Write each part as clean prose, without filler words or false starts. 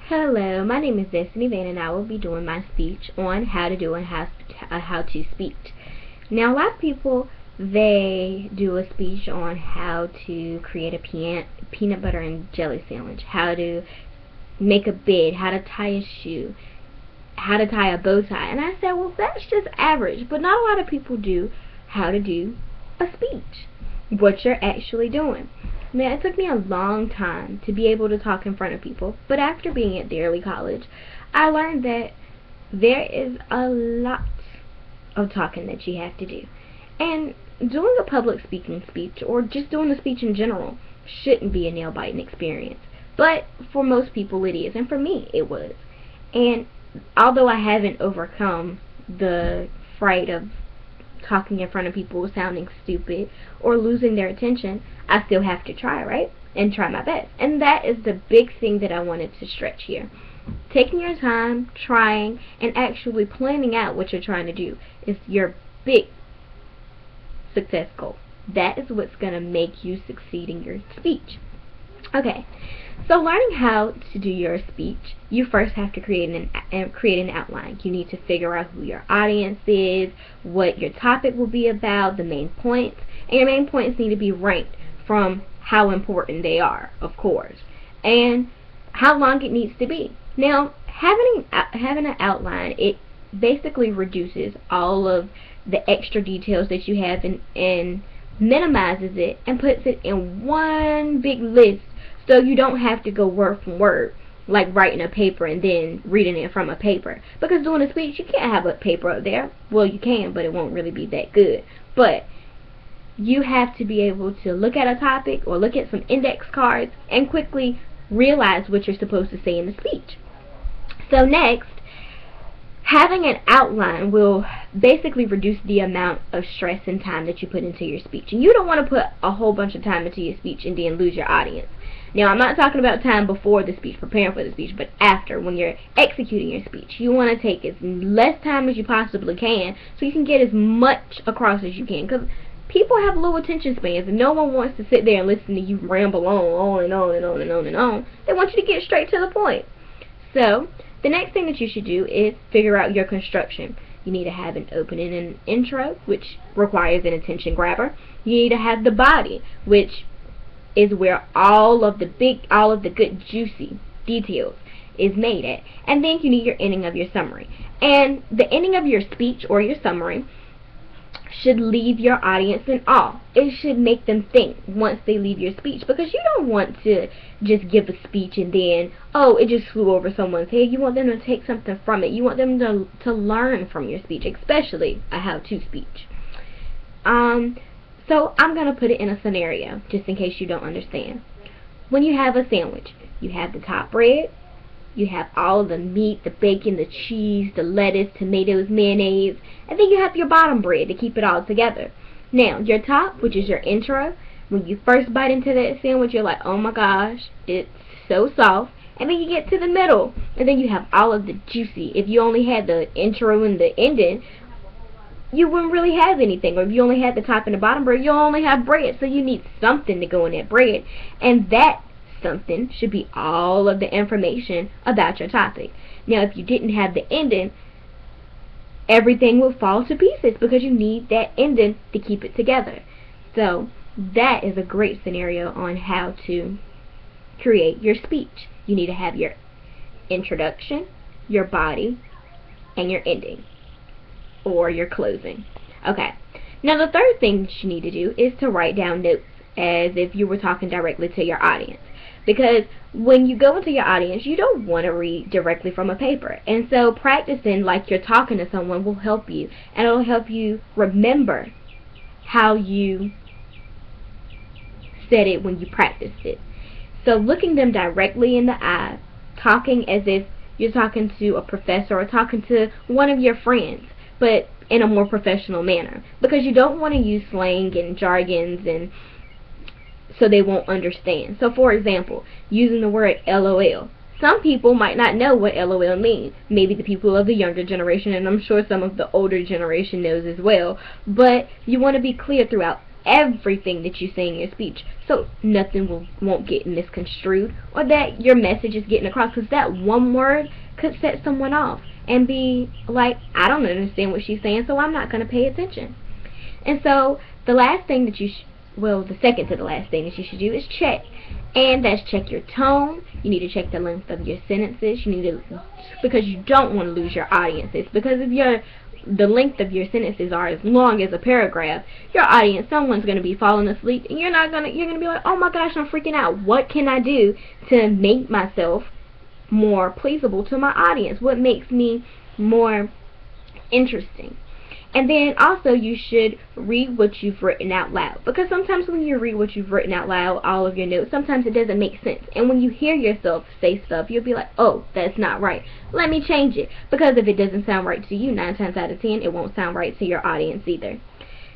Hello, my name is Destiny Vann, and I will be doing my speech on how to do and how to speech. Now, a lot of people, they do a speech on how to create a peanut butter and jelly sandwich, how to make a bed, how to tie a shoe, how to tie a bow tie. And I said, well, that's just average, but not a lot of people do how to do a speech, what you're actually doing. Now, it took me a long time to be able to talk in front of people, but after being at the early college, I learned that there is a lot of talking that you have to do. And doing a public speaking speech, or just doing a speech in general, shouldn't be a nail-biting experience. But for most people it is, and for me it was. And although I haven't overcome the fright of talking in front of people, sounding stupid, or losing their attention, I still have to try, right? And try my best. And that is the big thing that I wanted to stretch here. Taking your time, trying, and actually planning out what you're trying to do is your big success goal. That is what's going to make you succeed in your speech. Okay, so learning how to do your speech, you first have to create an outline. You need to figure out who your audience is, what your topic will be about, the main points, and your main points need to be ranked from how important they are, of course, and how long it needs to be. Now, having an outline, it basically reduces all of the extra details that you have and minimizes it and puts it in one big list, so you don't have to go word for word like writing a paper and then reading it from a paper. Because doing a speech, you can't have a paper up there. Well, you can, but it won't really be that good. But you have to be able to look at a topic or look at some index cards and quickly realize what you're supposed to say in the speech. So next, having an outline will basically reduce the amount of stress and time that you put into your speech. And you don't want to put a whole bunch of time into your speech and then lose your audience. Now, I'm not talking about time before the speech, preparing for the speech, but after, when you're executing your speech. You want to take as less time as you possibly can so you can get as much across as you can. Because people have low attention spans, and no one wants to sit there and listen to you ramble on and on and on and on and on. They want you to get straight to the point. So, the next thing that you should do is figure out your construction. You need to have an opening and intro, which requires an attention grabber. You need to have the body, which is where all of the good juicy details is made at. And then you need your ending of your summary. And the ending of your speech or your summary should leave your audience in awe. It should make them think once they leave your speech, because you don't want to just give a speech and then, oh, it just flew over someone's head. You want them to take something from it. You want them to learn from your speech, especially a how-to speech. So I'm going to put it in a scenario, just in case you don't understand. When you have a sandwich, you have the top bread, you have all of the meat, the bacon, the cheese, the lettuce, tomatoes, mayonnaise, and then you have your bottom bread to keep it all together. Now, your top, which is your intro, when you first bite into that sandwich, you're like, oh my gosh, it's so soft. And then you get to the middle, and then you have all of the juicy. If you only had the intro and the ending, you wouldn't really have anything. Or if you only had the top and the bottom bread, you'll only have bread. So you need something to go in that bread. And that something should be all of the information about your topic. Now, if you didn't have the ending, everything will fall to pieces because you need that ending to keep it together. So that is a great scenario on how to create your speech. You need to have your introduction, your body, and your ending, or your closing. Okay. Now, the third thing that you need to do is to write down notes as if you were talking directly to your audience. Because when you go into your audience, you don't want to read directly from a paper. And so practicing like you're talking to someone will help you. And it'll help you remember how you said it when you practiced it. So looking them directly in the eye, talking as if you're talking to a professor or talking to one of your friends, but in a more professional manner. Because you don't want to use slang and jargons and so they won't understand. So for example, using the word LOL. Some people might not know what LOL means. Maybe the people of the younger generation, and I'm sure some of the older generation knows as well. But you want to be clear throughout everything that you say in your speech, so nothing won't get misconstrued, or that your message is getting across, because that one word could set someone off and be like, I don't understand what she's saying, so I'm not going to pay attention. And so the last thing that the second to the last thing that you should do is check. And that's check your tone. You need to check the length of your sentences. Because you don't want to lose your audiences. Because if the length of your sentences are as long as a paragraph, your audience, someone's going to be falling asleep, and you're going to be like, oh my gosh, I'm freaking out. What can I do to make myself more pleasable to my audience? What makes me more interesting? And then also you should read what you've written out loud, because sometimes when you read what you've written out loud, all of your notes, sometimes it doesn't make sense. And when you hear yourself say stuff, you'll be like, oh, that's not right. Let me change it. Because if it doesn't sound right to you, 9 times out of 10, it won't sound right to your audience either.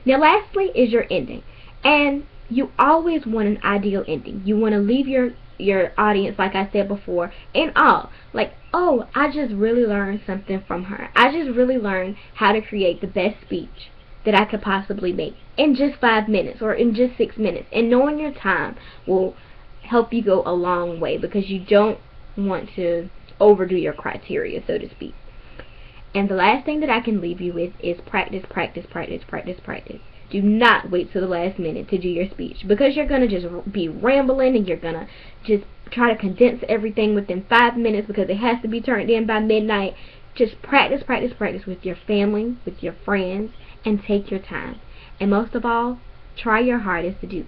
Now lastly is your ending. And you always want an ideal ending. You want to leave your audience, like I said before, in awe. Like, oh, I just really learned something from her. I just really learned how to create the best speech that I could possibly make in just 5 minutes or in just 6 minutes. And knowing your time will help you go a long way, because you don't want to overdo your criteria, so to speak. And the last thing that I can leave you with is practice, practice, practice, practice, practice. Do not wait till the last minute to do your speech, because you're going to just be rambling, and you're going to just try to condense everything within 5 minutes because it has to be turned in by midnight. Just practice, practice, practice with your family, with your friends, and take your time. And most of all, try your hardest to do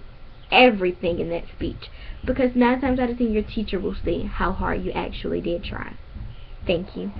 everything in that speech, because 9 times out of 10 your teacher will see how hard you actually did try. Thank you.